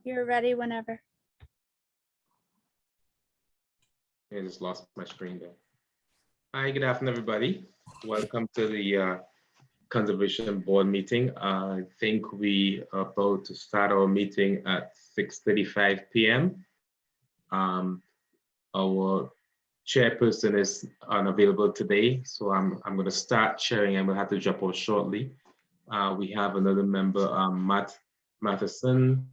You're ready whenever. I just lost my screen there. Hi, good afternoon, everybody. Welcome to the Conservation Board meeting. I think we are about to start our meeting at 6:35 p.m. Our chairperson is unavailable today, so I'm going to start chairing and we'll have to jump off shortly. We have another member, Matt Matheson,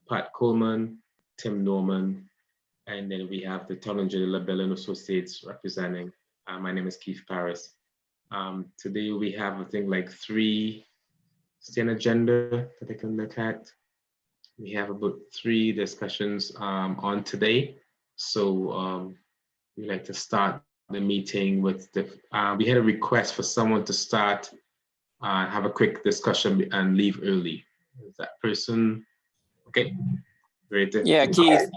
Pat Coleman, Tim Norman, and then we have the Town Engineer LaBelle and Associates representing. My name is Keith Paris. Today we have, I think, like 3 standard agenda that I can look at. We have about 3 discussions on today. So we'd like to start the meeting with the, we had a request for someone to start, have a quick discussion and leave early. Is that person, okay? Great. Yeah, Keith.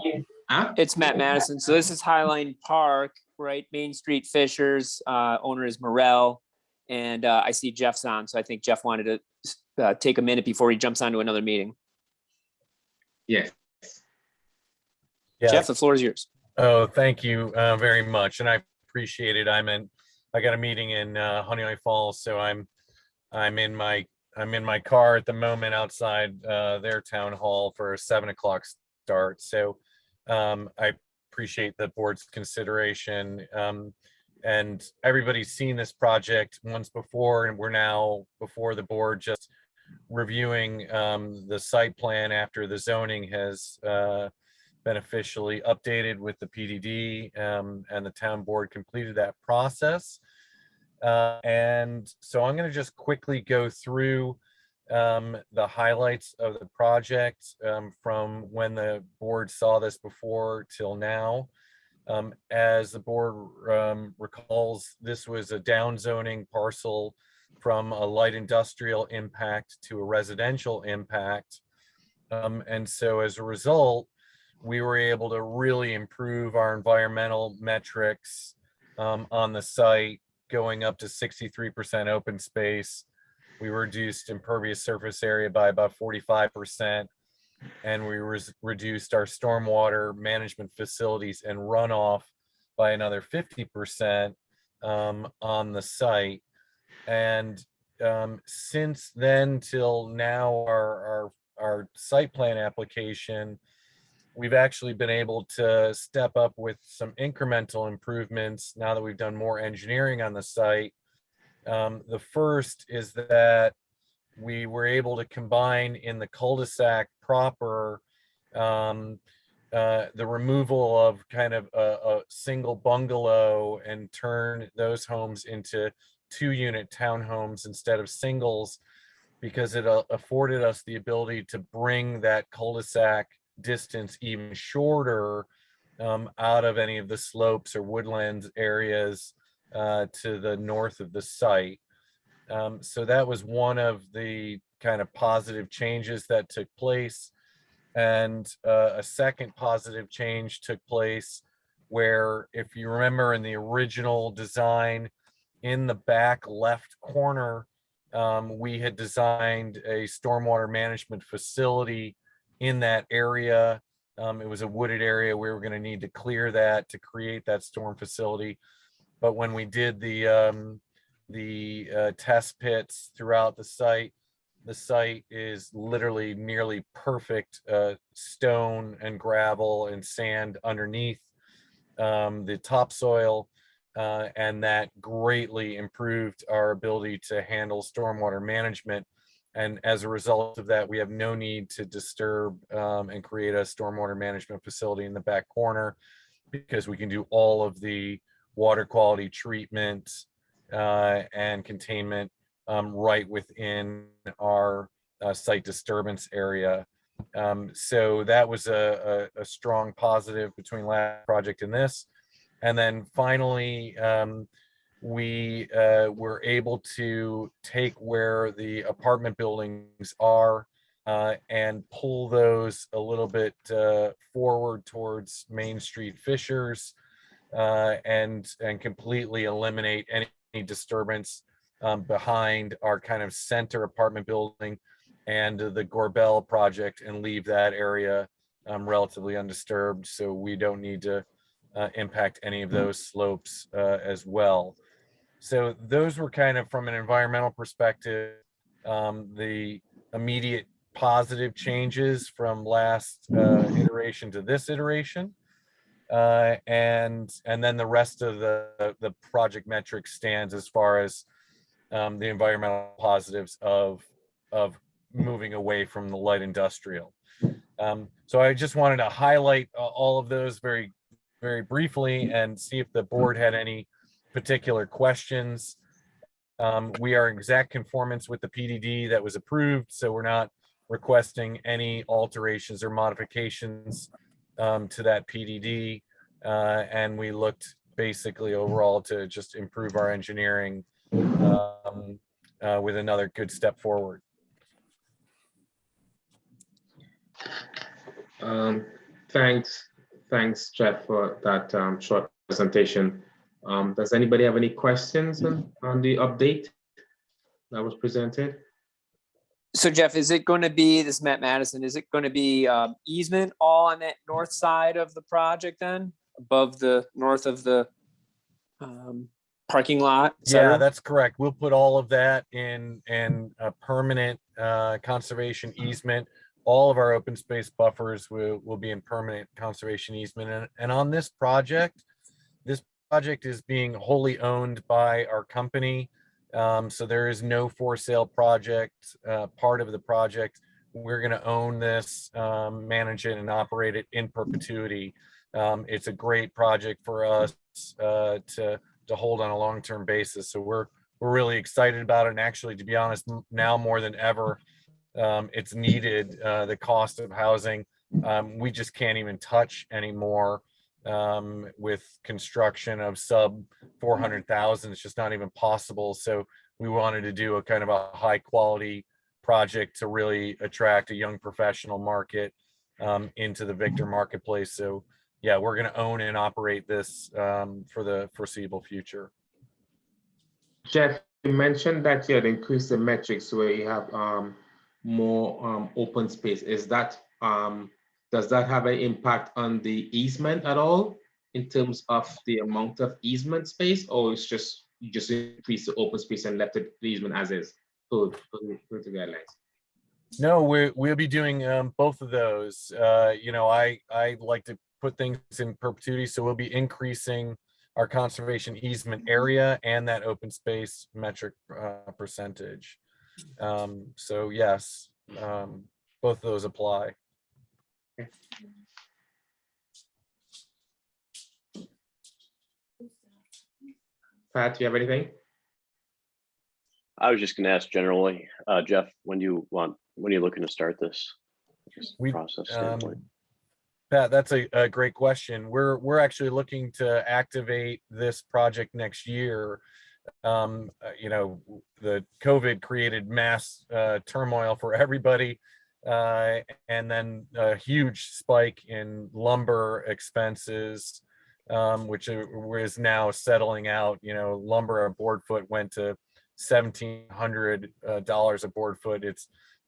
Huh? It's Matt Madison. So this is Highline Park, right? Main Street Fishers, owner is Morel. And I see Jeff's on. So I think Jeff wanted to take a minute before he jumps onto another meeting. Yes. Yeah. Jeff, the floor is yours. Oh, thank you very much. And I appreciate it. I got a meeting in Honey Falls. So I'm in my car at the moment outside their town hall for a 7 o'clock start. So I appreciate the board's consideration. And everybody's seen this project once before, and we're now before the board just reviewing the site plan after the zoning has been officially updated with the PDD, and the town board completed that process. And so I'm going to just quickly go through the highlights of the project from when the board saw this before till now. As the board recalls, this was a downzoning parcel from a light industrial impact to a residential impact. And so as a result, we were able to really improve our environmental metrics on the site, going up to 63% open space. We reduced impervious surface area by about 45%. And we reduced our stormwater management facilities and runoff by another 50% on the site. And since then till now, our site plan application, we've actually been able to step up with some incremental improvements now that we've done more engineering on the site. The first is that we were able to combine in the cul-de-sac proper the removal of kind of a single bungalow and turn those homes into 2-unit townhomes instead of singles, because it afforded us the ability to bring that cul-de-sac distance even shorter out of any of the slopes or woodlands areas to the north of the site. So that was one of the kind of positive changes that took place. And a second positive change took place where, if you remember in the original design, in the back left corner, we had designed a stormwater management facility in that area. It was a wooded area. We were going to need to clear that to create that storm facility. But when we did the test pits throughout the site is literally nearly perfect stone and gravel and sand underneath the topsoil, and that greatly improved our ability to handle stormwater management. And as a result of that, we have no need to disturb and create a stormwater management facility in the back corner, because we can do all of the water quality treatment and containment right within our site disturbance area. So that was a strong positive between last project and this. And then finally, we were able to take where the apartment buildings are and pull those a little bit forward towards Main Street Fishers, and completely eliminate any disturbance behind our kind of center apartment building and the Gorbel project, and leave that area relatively undisturbed, so we don't need to impact any of those slopes as well. So those were kind of, from an environmental perspective, the immediate positive changes from last iteration to this iteration. And then the rest of the project metrics stands as far as the environmental positives of moving away from the light industrial. So I just wanted to highlight all of those very, very briefly and see if the board had any particular questions. We are in exact conformance with the PDD that was approved, so we're not requesting any alterations or modifications to that PDD. And we looked basically overall to just improve our engineering with another good step forward. Thanks, Jeff, for that short presentation. Does anybody have any questions on the update that was presented? So Jeff, is it going to be, this is Matt Madison, is it going to be easement all on that north side of the project then? Above the north of the parking lot? Yeah, that's correct. We'll put all of that in a permanent conservation easement. All of our open space buffers will be in permanent conservation easement. And on this project is being wholly owned by our company. So there is no for sale project part of the project. We're going to own this, manage it, and operate it in perpetuity. It's a great project for us to hold on a long-term basis. So we're really excited about it. And actually, to be honest, now more than ever, it's needed. The cost of housing, we just can't even touch anymore with construction of sub 400,000. It's just not even possible. So we wanted to do a kind of a high quality project to really attract a young professional market into the Victor marketplace. So yeah, we're going to own and operate this for the foreseeable future. Jeff, you mentioned that you had increased the metrics where you have more open space. Is that does that have an impact on the easement at all in terms of the amount of easement space, or it's just you just increase the open space and left the easement as is per the guidelines? No, we'll be doing both of those. You know, I like to put things in perpetuity, so we'll be increasing our conservation easement area and that open space metric percentage. So yes, both of those apply. Pat, do you have anything? I was just going to ask generally, Jeff, when are you looking to start this process standpoint? Pat, that's a great question. We're actually looking to activate this project next year. You know, the COVID created mass turmoil for everybody, and then a huge spike in lumber expenses, which is now settling out. You know, lumber a board foot went to $1,700 a board foot.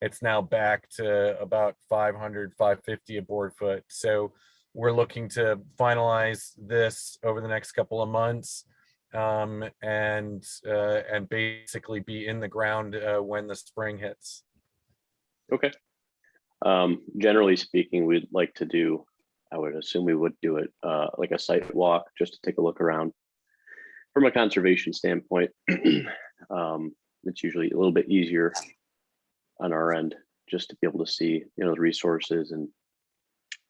It's now back to about $500, $550 a board foot. So we're looking to finalize this over the next couple of months, and basically be in the ground when the spring hits. Okay. Generally speaking, we'd like to do, I would assume we would do it like a site walk just to take a look around. From a conservation standpoint, it's usually a little bit easier on our end just to be able to see, you know, the resources and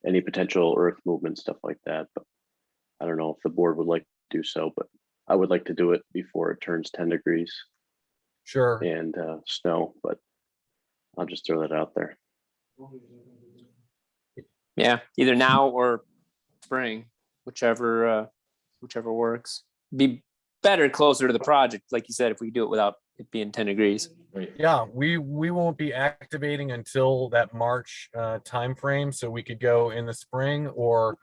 any potential earth movement, stuff like that. But I don't know if the board would like to do so, but I would like to do it before it turns 10 degrees. Sure. And snow, but I'll just throw that out there. Yeah, either now or spring, whichever works. Be better closer to the project, like you said, if we do it without it being 10 degrees. Yeah, we won't be activating until that March timeframe, so we could go in the spring or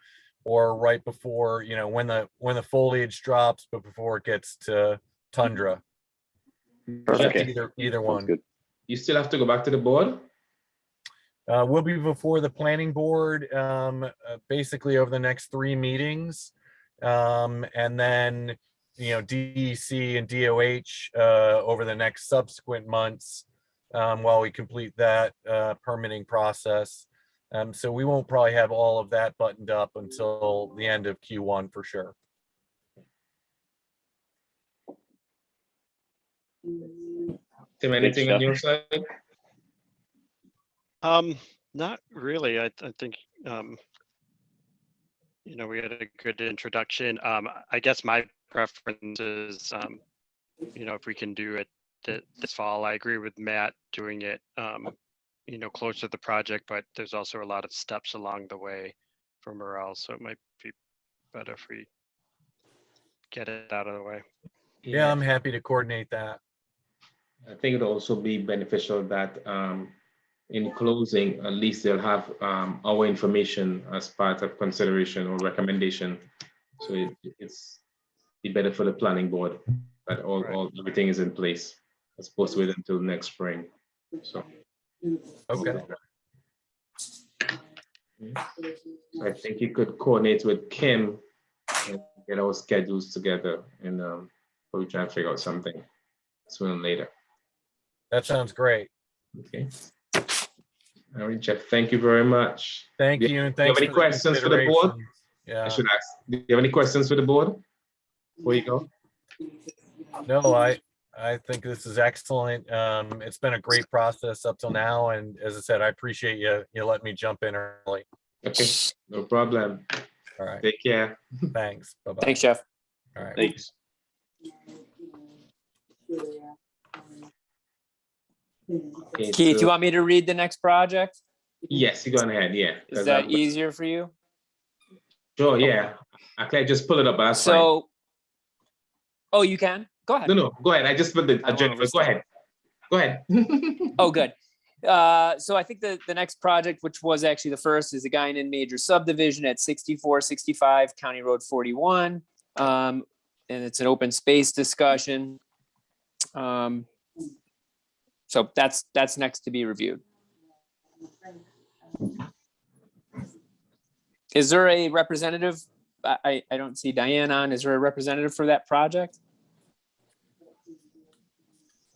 right before, you know, when the foliage drops, but before it gets to tundra. Okay. Either one. Good. You still have to go back to the board? We'll be before the planning board, basically over the next 3 meetings. And then, DEC and DOH over the next subsequent months while we complete that permitting process. So we won't probably have all of that buttoned up until the end of Q1 for sure. Tim, anything on your side? Not really. I think we had a good introduction. I guess my preference is if we can do it this fall. I agree with Matt doing it closer to the project, but there's also a lot of steps along the way for morale, so it might be better if we get it out of the way. Yeah, I'm happy to coordinate that. I think it'll also be beneficial that in closing, at least they'll have our information as part of consideration or recommendation. So it's be better for the planning board that everything is in place as opposed to wait until next spring. So Okay. I think you could coordinate with Kim and get our schedules together and probably try and figure out something sooner or later. That sounds great. Okay. All right, Jeff, thank you very much. Thank you. And thanks. Do you have any questions for the board? Yeah. I should ask, do you have any questions for the board before you go? No, I think this is excellent. It's been a great process up till now. And as I said, I appreciate you letting me jump in early. Okay, no problem. All right. Take care. Thanks. Bye-bye. Thanks, Jeff. All right. Thanks. Okay, Keith, so- you want me to read the next project? Yes, you go on ahead, yeah. Is that easier for you? Sure, yeah. I just pull it up, but that's fine. So, oh, you can? Go ahead. No, go ahead. I just put the I agenda. wanna Go ahead. Go ahead. Oh, good. So I think the next project, which was actually the first, is the Guinan Major Subdivision at 6465 County Road 41. And it's an open space discussion. So that's next to be reviewed. Is there a representative? I don't see Diane on. Is there a representative for that project?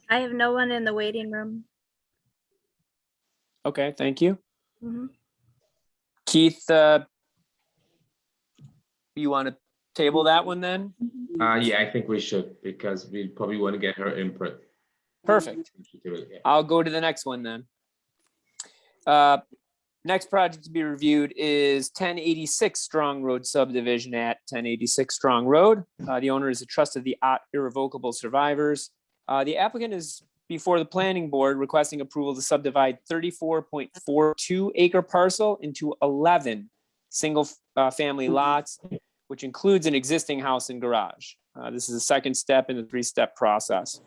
I have no one in the waiting room. Okay, thank you. Mhm. Keith, you want to table that one then? Yeah, I think we should, because we probably want to get her input. Perfect. Yeah. I'll go to the next one then. Next project to be reviewed is 1086 Strong Road subdivision at 1086 Strong Road. The owner is a trust of the irrevocable survivors. The applicant is before the planning board requesting approval to subdivide 34.42 acre parcel into 11 single family lots, which includes an existing house and garage. This is the second step in the 3-step process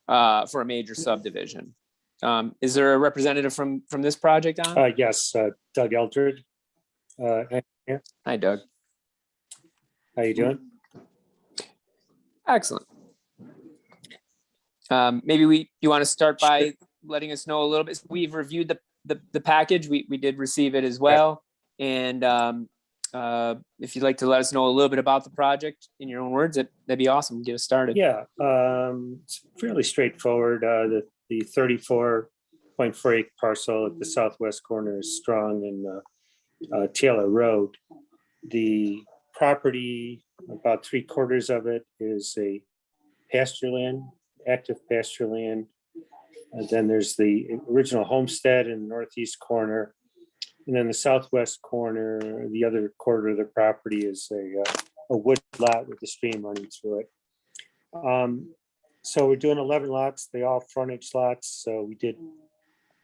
for a major subdivision. Is there a representative from this project on? Yes, Doug Eldred. Hi, Doug. How you doing? Excellent. Maybe you want to start by letting us know a little bit. We've reviewed the package. We did receive it as well. And if you'd like to let us know a little bit about the project in your own words, that'd be awesome. Get us started. Yeah, it's fairly straightforward. The 34.4 acre parcel at the southwest corner is Strong and Taylor Road. The property, about 3/4 of it is a pasture land, active pasture land. And then there's the original homestead in the northeast corner. And then the southwest corner, the other quarter of the property is a wood lot with a stream running through it. So we're doing 11 lots, they all frontage lots. So we did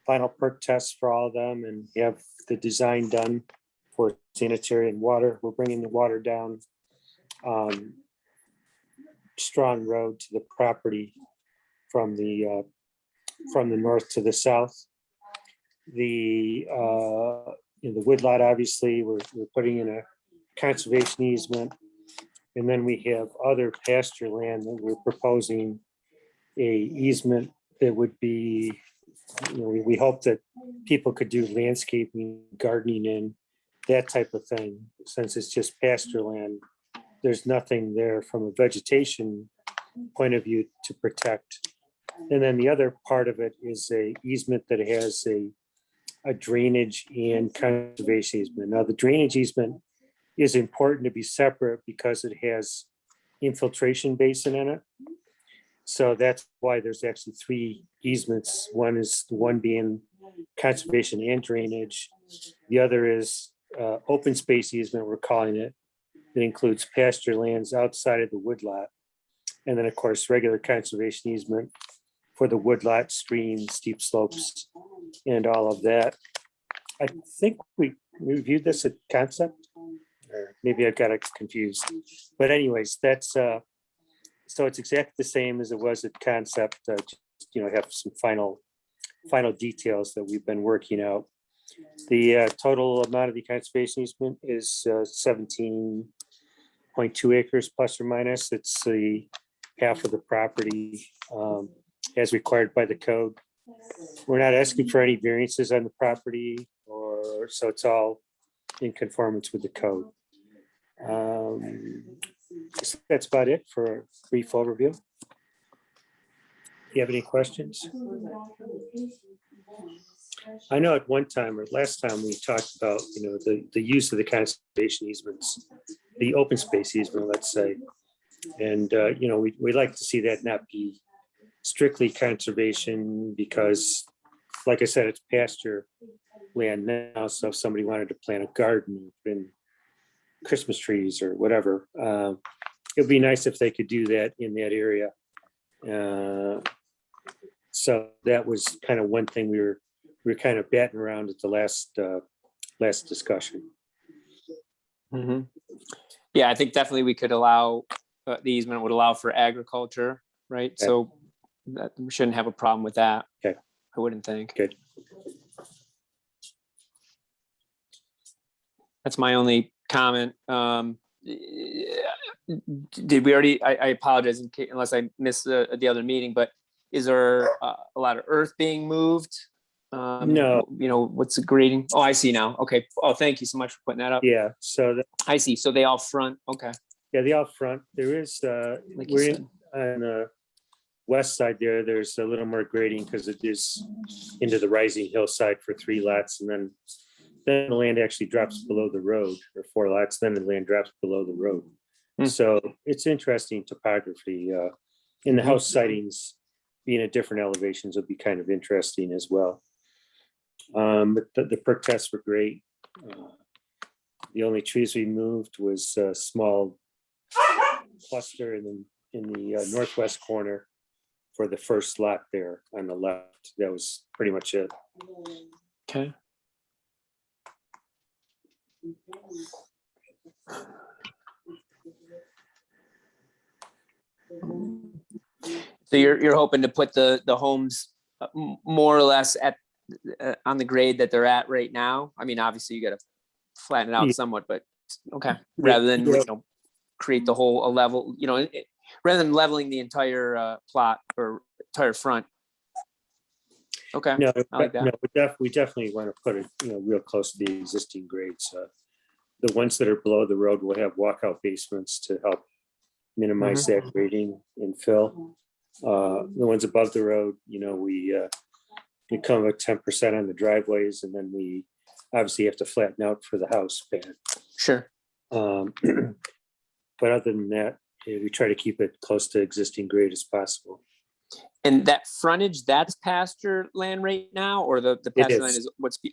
final perk tests for all of them and we have the design done for sanitary and water. We're bringing the water down Strong Road to the property from the north to the south. The woodlot, obviously, we're putting in a conservation easement. And then we have other pasture land that we're proposing a easement that would be, we hope that people could do landscaping, gardening in, that type of thing. Since it's just pasture land, there's nothing there from a vegetation point of view to protect. And then the other part of it is a easement that has a drainage and conservation easement. Now, the drainage easement is important to be separate because it has infiltration basin in it. So that's why there's actually 3 easements. One is the one being conservation and drainage. The other is open space easement, we're calling it. It includes pasture lands outside of the woodlot. And then, of course, regular conservation easement for the woodlot, streams, steep slopes, and all of that. I think we reviewed this at concept, or maybe I got it confused. But anyways, that's so it's exactly the same as it was at concept. Just, have some final details that we've been working out. The total amount of the conservation easement is 17.2 acres plus or minus. It's the half of the property as required by the code. We're not asking for any variances on the property, so it's all in conformance with the code. That's about it for a brief overview. Do you have any questions? I know at one time or last time we talked about, the use of the conservation easements, the open space easement, let's say. And, we'd like to see that not be strictly conservation because, like I said, it's pasture land now. So if somebody wanted to plant a garden and Christmas trees or whatever, it'd be nice if they could do that in that area. So that was kind of one thing we were kind of batting around at the last discussion. Mm-hmm. Yeah, I think definitely we could allow, the easement would allow for agriculture, right? Okay. So that we shouldn't have a problem with that. Okay. I wouldn't think. Good. That's my only comment. Did we already, I apologize unless I missed the other meeting, but is there a lot of earth being moved? No. What's the grading? Oh, I see now. Okay. Oh, thank you so much for putting that up. Yeah. So I see. So they all front. Okay. yeah, the out front, there is, Like you we're said. on the west side there's a little more grading because it is into the rising hillside for 3 lots. And then the land actually drops below the road, or 4 lots, then the land drops below the road. So it's interesting topography. In the house sightings, being at different elevations would be kind of interesting as well. But the perk tests were great. The only trees we moved was a small cluster in the northwest corner for the first lot there on the left. That was pretty much it. Okay. So you're hoping to put the homes more or less at on the grade that they're at right now? I mean, obviously you got to flatten it out Yeah. somewhat, but okay. Rather than create the whole a level, rather than leveling the entire plot or entire front. Okay. No, I like that. no, we definitely want to put it, real close to the existing grades. The ones that are below the road will have walkout basements to help minimize that grading and fill. The ones above the road, we come with 10% on the driveways, and then we obviously have to flatten out for the house pad. Sure. But other than that, we try to keep it close to existing grade as possible. And that frontage, that's pasture land right now, or the pasture land is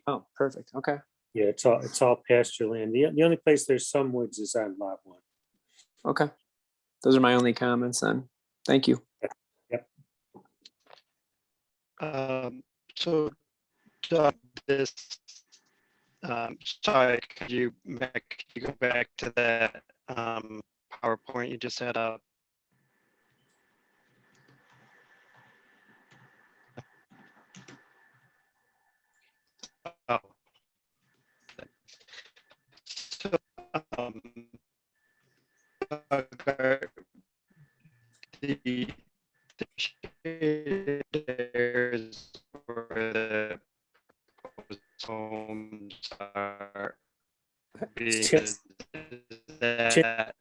oh, perfect. Okay. Yeah, it's all pasture land. The only place there's some woods is on lot 1. Okay. Those are my only comments then. Thank you. Yep. So this, sorry, could you go back to that PowerPoint you just had up? Oh. So, the shares for the being Tim- is that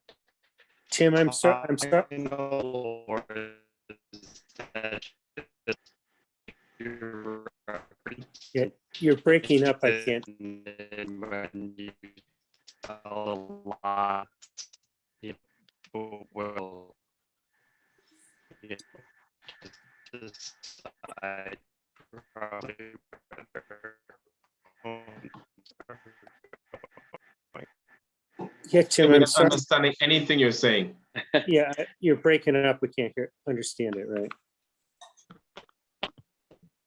Tim, I'm sorry, final or is that just your yeah, you're breaking up. I can't. When you sell a lot, people will you know, decide probably whether homes are Yeah, Tim, We're I'm not sorry. understanding anything you're saying. Yeah, you're breaking it up. We can't understand it, right?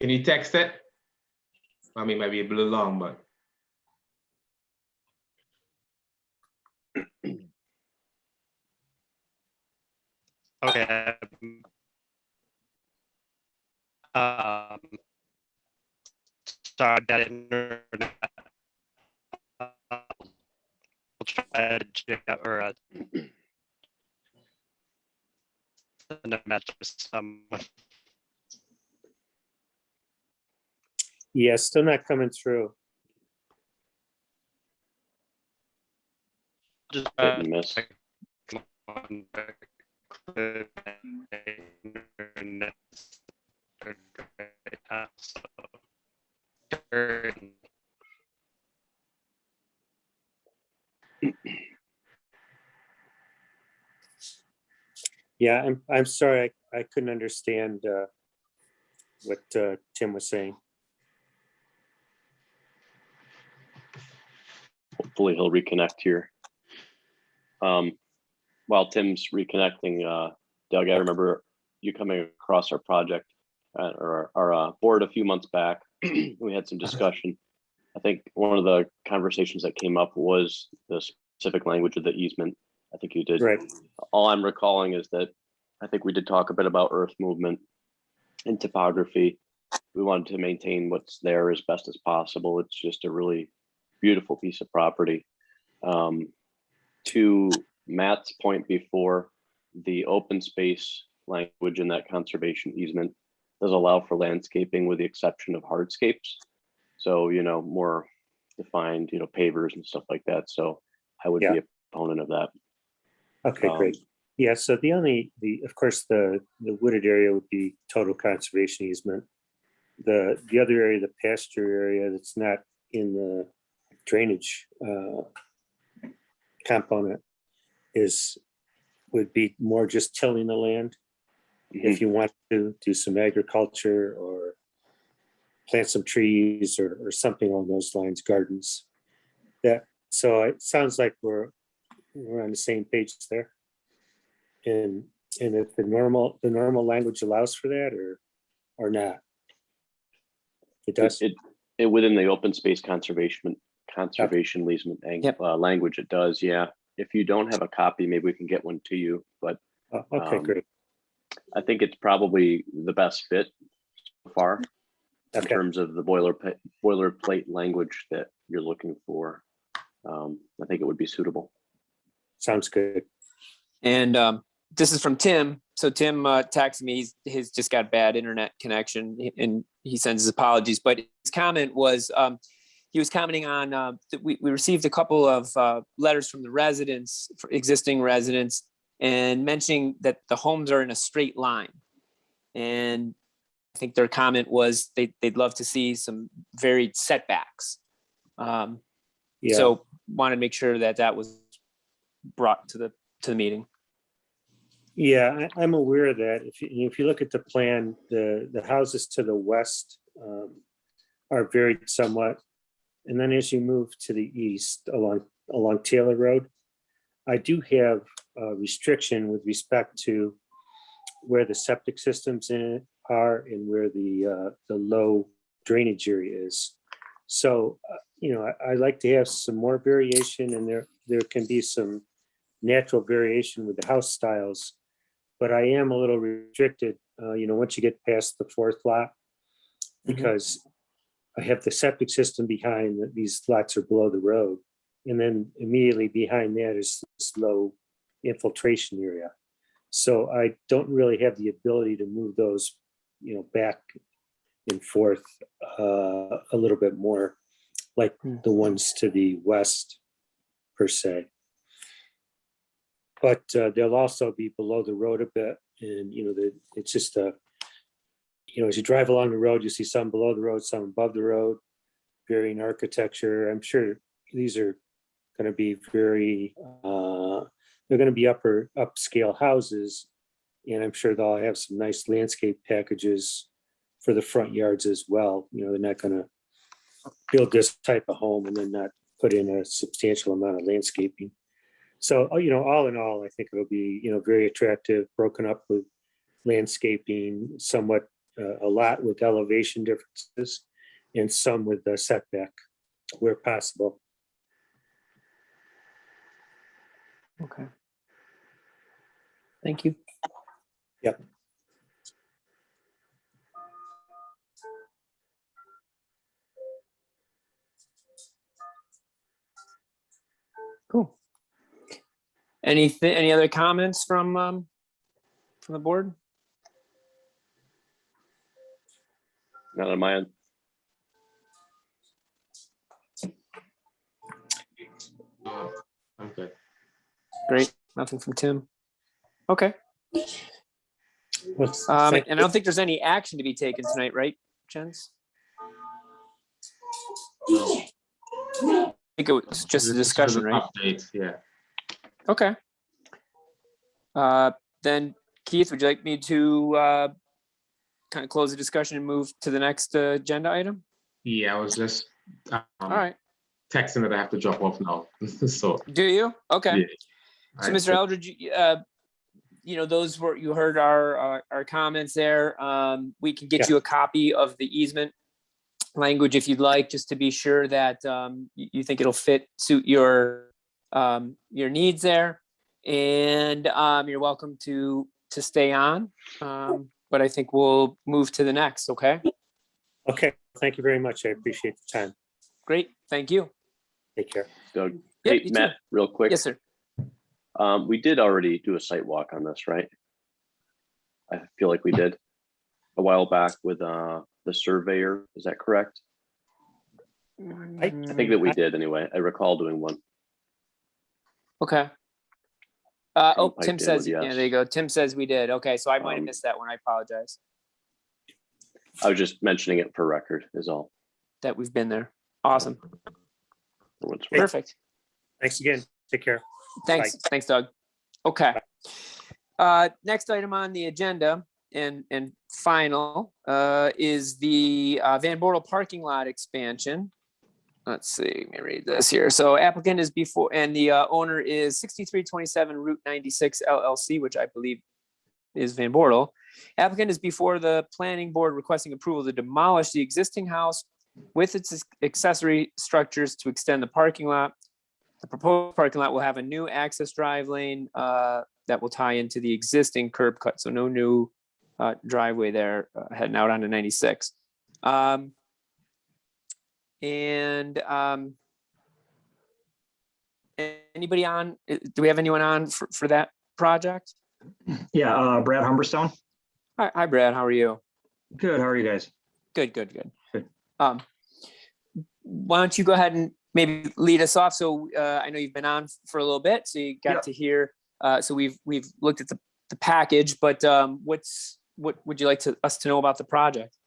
Can you text it? I mean, it might be a little long, but okay. Um, sorry, that internet. We'll try to check out or send a message to someone. Yeah, still not coming through. Just Hit and miss. come on back, click internet, so, turn. Yeah, I'm sorry. I couldn't understand what Tim was saying. Hopefully he'll reconnect here. While Tim's reconnecting, Doug, I remember you coming across our project or our board a few months back. We had some discussion. I think one of the conversations that came up was the specific language of the easement. I think you did. Right. All I'm recalling is that I think we did talk a bit about earth movement and topography. We wanted to maintain what's there as best as possible. It's just a really beautiful piece of property. To Matt's point before, the open space language in that conservation easement does allow for landscaping with the exception of hardscapes. So, you know, more defined, you know, pavers and stuff like that. So I would be a proponent of that. Okay, great. Yeah, so of course, the wooded area would be total conservation easement. The other area, the pasture area that's not in the drainage component would be more just tilling the land. If you want to do some agriculture or plant some trees or something along those lines, gardens. So it sounds like we're on the same page there. And if the normal language allows for that or not. It does. It within the open space conservation easement language, it does. Yeah. If you don't have a copy, maybe we can get one to you. But okay, great. I think it's probably the best fit so far in terms of the boilerplate language that you're looking for. I think it would be suitable. Sounds good. And this is from Tim. So Tim texted me. He's just got bad internet connection, and he sends his apologies. But his comment was he was commenting on that we received a couple of letters from the residents, existing residents, and mentioning that the homes are in a straight line. And I think their comment was they'd love to see some varied setbacks. So wanted to make sure that was brought to the meeting. Yeah, I'm aware of that. If you look at the plan, the houses to the west are varied somewhat. And then as you move to the east along Taylor Road, I do have a restriction with respect to where the septic systems in it are and where the low drainage area is. So, I like to have some more variation, and there can be some natural variation with the house styles, but I am a little restricted, once you get past the fourth lot, because I have the septic system behind, these lots are below the road. And then immediately behind that is this low infiltration area. So I don't really have the ability to move those, back and forth a little bit more, like the ones to the west. per se. But they'll also be below the road a bit, and it's just as you drive along the road, you see some below the road, some above the road, varying architecture. I'm sure these are going to be they're going to be upscale houses, and I'm sure they'll have some nice landscape packages for the front yards as well. They're not going to build this type of home and then not put in a substantial amount of landscaping. So, all in all, I think it'll be, very attractive, broken up with landscaping, somewhat a lot with elevation differences, and some with the setback where possible. Okay. Thank you. Yep. Cool. Any other comments from the board? Not on my end. I'm good. Great. Nothing from Tim. Okay. Well, And thank I don't think there's any action to be taken tonight, right, Jens? No. I think it was just a This is discussion, an right? Update, yeah. Okay. Then Keith, would you like me to kind of close the discussion and move to the next agenda item? Yeah, I was just All right. texting that I have to drop off now. So, Do you? Okay. yeah. So, Mr. Eldridge, those were, you heard our comments there. We can get you a copy of the easement language if you'd like, just to be sure that you think it'll suit your needs there. And you're welcome to stay on. But I think we'll move to the next, okay? Okay, thank you very much. I appreciate the time. Great, thank you. Take care. Doug. Yep, Hey, you too. Matt, real quick. Yes, sir. We did already do a site walk on this, right? I feel like we did a while back with the surveyor. Is that correct? I think that we did anyway. I recall doing one. Okay. I Tim did, says, yeah, yes. there you go. Tim says we did. Okay, so I might have missed that one. I apologize I was just mentioning it for record is all. that we've been there. Awesome. For what's worth. Perfect. Thanks again. Take care. Thanks. Thanks, Doug. Okay. Next item on the agenda and final is the Van Bortle parking lot expansion. Let's see, let me read this here. So applicant is before, and the owner is 6327 Route 96 LLC, which I believe is Van Bortle. Applicant is before the planning board requesting approval to demolish the existing house with its accessory structures to extend the parking lot. The proposed parking lot will have a new access drive lane that will tie into the existing curb cut. So no new driveway there heading out onto 96. Anybody on, do we have anyone on for that project? Yeah, Brad Humberstone. Hi, Brad, how are you? Good. How are you guys? Good. Good. Why don't you go ahead and maybe lead us off? So I know you've been on for a little bit, so you got to hear. So we've looked at the package, but what would you like us to know about the project?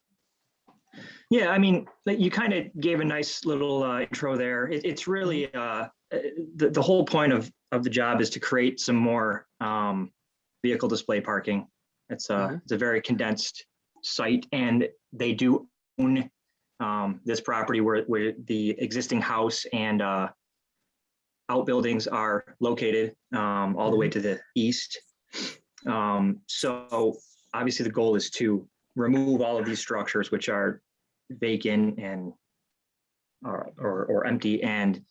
Yeah, I mean, you kind of gave a nice little intro there. It's really the whole point of the job is to create some more vehicle display parking. It's a very condensed site, and they do own this property where the existing house and outbuildings are located all the way to the east. So obviously the goal is to remove all of these structures which are vacant and or empty, and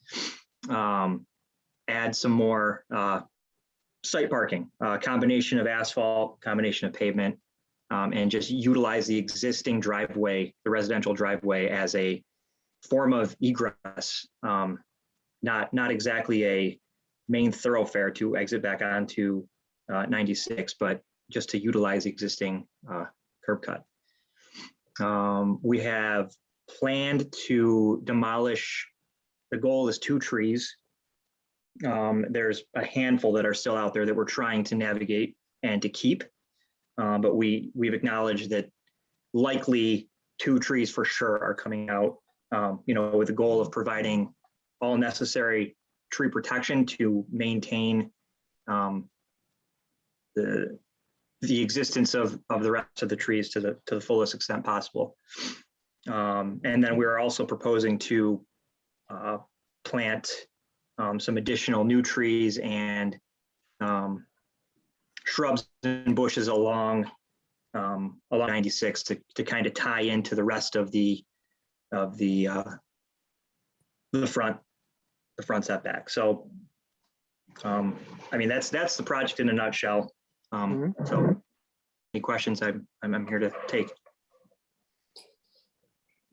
add some more site parking, combination of asphalt, combination of pavement, and just utilize the existing driveway, the residential driveway, as a form of egress, not exactly a main thoroughfare to exit back onto 96, but just to utilize the existing curb cut. We have planned to demolish, the goal is 2 trees, There's a handful that are still out there that we're trying to navigate and to keep. But we've acknowledged that likely 2 trees for sure are coming out, with the goal of providing all necessary tree protection to maintain the existence of the rest of the trees to the fullest extent possible. And then we're also proposing to plant some additional new trees and shrubs and bushes along 96 to kind of tie into the rest of the front setback. So I mean that's the project in a nutshell. So any questions I'm here to take.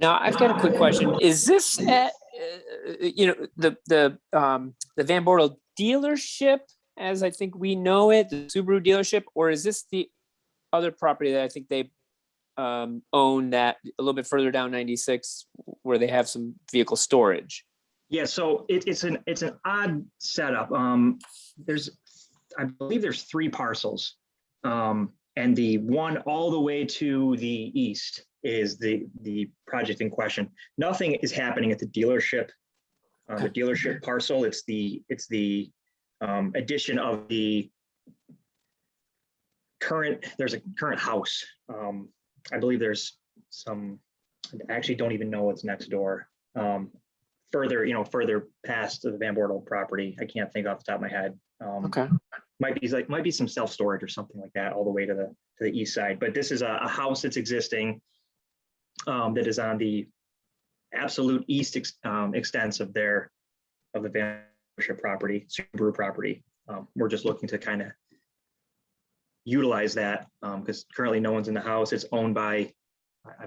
Now, I've got a quick question. Is this at, the Van Bortle dealership, as I think we know it, the Subaru dealership, or is this the other property that I think they own that a little bit further down 96 where they have some vehicle storage? Yeah, so it's an odd setup. I believe there's 3 parcels, and the one all the way to the east is the project in question. Nothing is happening at the dealership. The dealership parcel. It's the addition of the current. There's a current house. I believe there's some. I actually don't even know what's next door. Further past the Van Bortle property. I can't think off the top of my head. Okay. Might be some self-storage or something like that all the way to the east side. But this is a house that's existing that is on the absolute east extents of the Van Bortle property, Subaru property. We're just looking to kind of utilize that because currently no one's in the house. It's owned by, I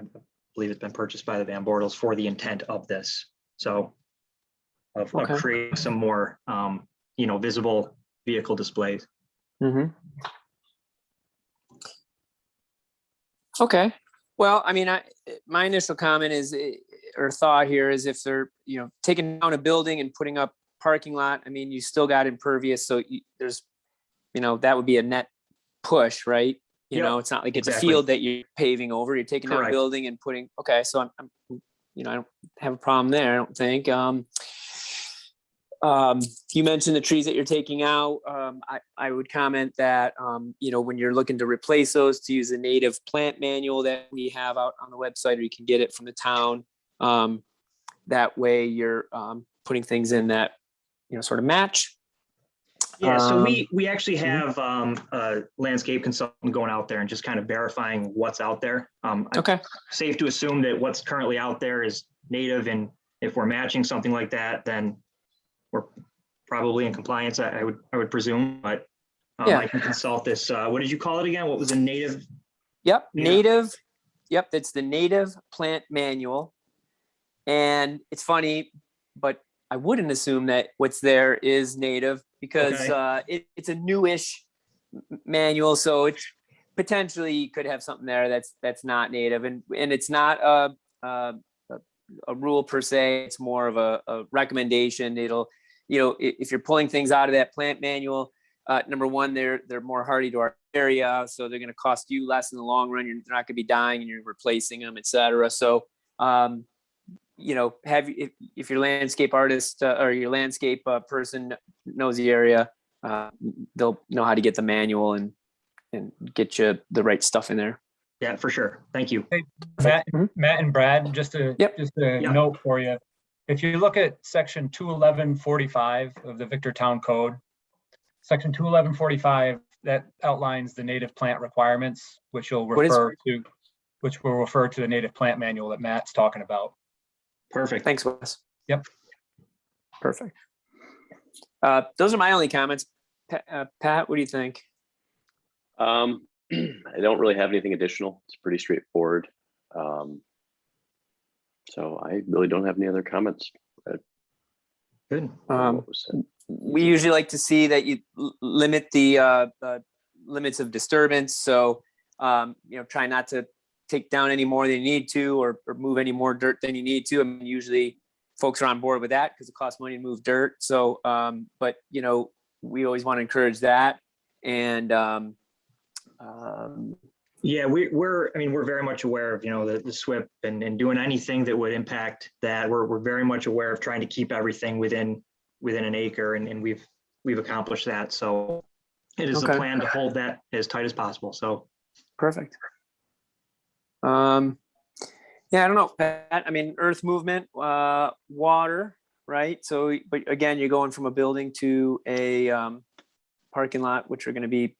believe it's been purchased by the Van Bortles for the intent of this. So of creating some more, visible vehicle displays. Mm-hmm. Okay. Well, I mean, my initial comment is, or thought here is if they're, taking down a building and putting up parking lot, I mean, you still got impervious. So there's, that would be a net push, right? It's not like it's exactly. a field that you're paving over, you're taking down a Correct. building and putting, so I'm I don't have a problem there, I don't think. You mentioned the trees that you're taking out. I would comment that, when you're looking to replace those, to use a native plant manual that we have out on the website, or you can get it from the town. That way you're putting things in that, sort of match. Yeah, so we actually have a landscape consultant going out there and just kind of verifying what's out there. Okay. Safe to assume that what's currently out there is native, and if we're matching something like that, then we're probably in compliance, I would presume, but Yeah. I can consult this. What did you call it again? What was a native? Yep, Yeah. native. Yep, that's the native plant manual. And it's funny, but I wouldn't assume that what's there is native because it's a newish manual. So it's potentially you could have something there that's not native, and it's not a rule per se. It's more of a recommendation. It'll, if you're pulling things out of that plant manual, number one, they're more hardy to our area, so they're going to cost you less in the long run. They're not going to be dying, and you're replacing them, etc. So, if your landscape artist or your landscape person knows the area, they'll know how to get the manual and get you the right stuff in there. Yeah, for sure. Thank you. Hey, Matt and Brad, just a note for you. If you look at section 211.45 of the Victor Town Code, section 211.45, that outlines the native plant requirements, which will refer to the native plant manual that Matt's talking about. Perfect. Thanks, Wes. Yep. Perfect. Those are my only comments. Pat, what do you think? I don't really have anything additional. It's pretty straightforward. So I really don't have any other comments. Good. We usually like to see that you limit the limits of disturbance. So, try not to take down any more than you need to, or move any more dirt than you need to. I mean, usually folks are on board with that because it costs money to move dirt. So, but you know, we always want to encourage that. And Yeah, we're very much aware of, the SWIP and doing anything that would impact that. We're very much aware of trying to keep everything within an acre, and we've accomplished that. So it is a Okay. plan to hold that as tight as possible. So perfect. Yeah, I don't know, Pat. I mean, earth movement, water, right? So, but again, you're going from a building to a parking lot, which are going to be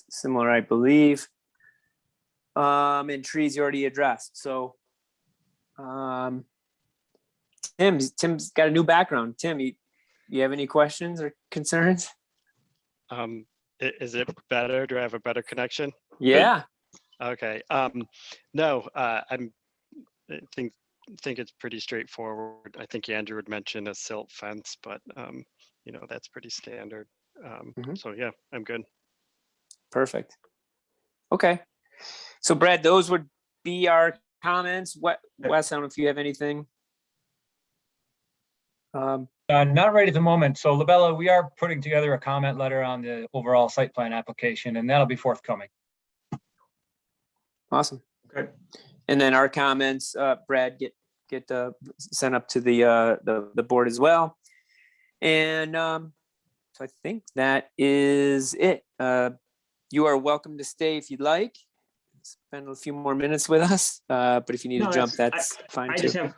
similar, I believe. And trees you already addressed. So, Tim's got a new background. Tim, you have any questions or concerns? Is it better? Do I have a better connection? Yeah. Okay. No, I think it's pretty straightforward. I think Andrew would mention a silt fence, but that's pretty standard. So yeah, I'm good. Perfect. Okay. So Brad, those would be our comments. Wes, I don't know if you have anything. Not right at the moment. So Labella, we are putting together a comment letter on the overall site plan application, and that'll be forthcoming. Awesome. Okay. And then our comments, Brad, get sent up to the board as well. And so I think that is it. You are welcome to stay if you'd like. Spend a few more minutes with us. But if you need to jump, that's fine too.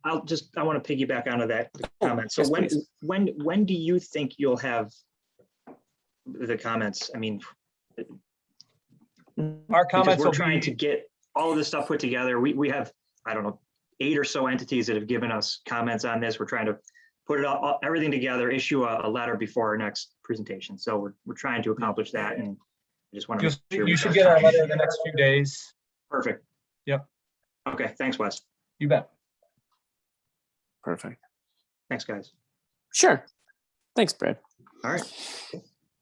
I want to piggyback onto that comment. So yes, when do you think you'll have the comments? I mean, Our because comments we're will trying be, to get all of this stuff put together. We have, I don't know, 8 or so entities that have given us comments on this. We're trying to put it all everything together, issue a letter before our next presentation. So we're trying to accomplish that, and I just want to make sure you should get our letter in the next few days. Perfect. Yep. Okay, thanks, Wes. You bet. Perfect. Thanks, guys. Sure. Thanks, Brad. All right.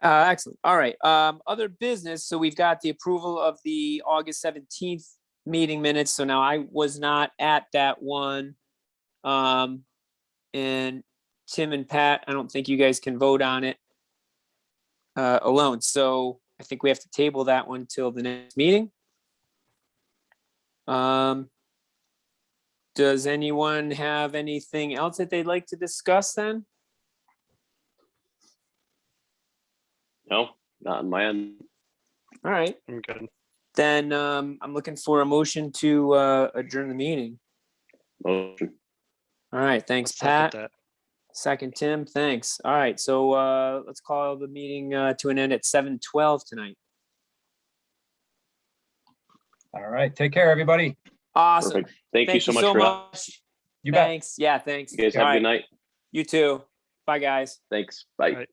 Excellent. All right. Other business. So we've got the approval of the August 17th meeting minutes. So now I was not at that one. And Tim and Pat, I don't think you guys can vote on it alone. So I think we have to table that one till the next meeting. Does anyone have anything else that they'd like to discuss then? No, not on my end. All right. I'm good. Then I'm looking for a motion to adjourn the meeting. Motion. All right. Thanks, Second Pat. that. Second, Tim. Thanks. All right. So let's call the meeting to an end at 7:12 tonight. All right. Take care, everybody. Awesome. Perfect. Thank you so much for that. much. You bet. Thanks. Yeah, thanks. You guys All have a right. good night. You too. Bye, guys. Thanks. Bye. Bye.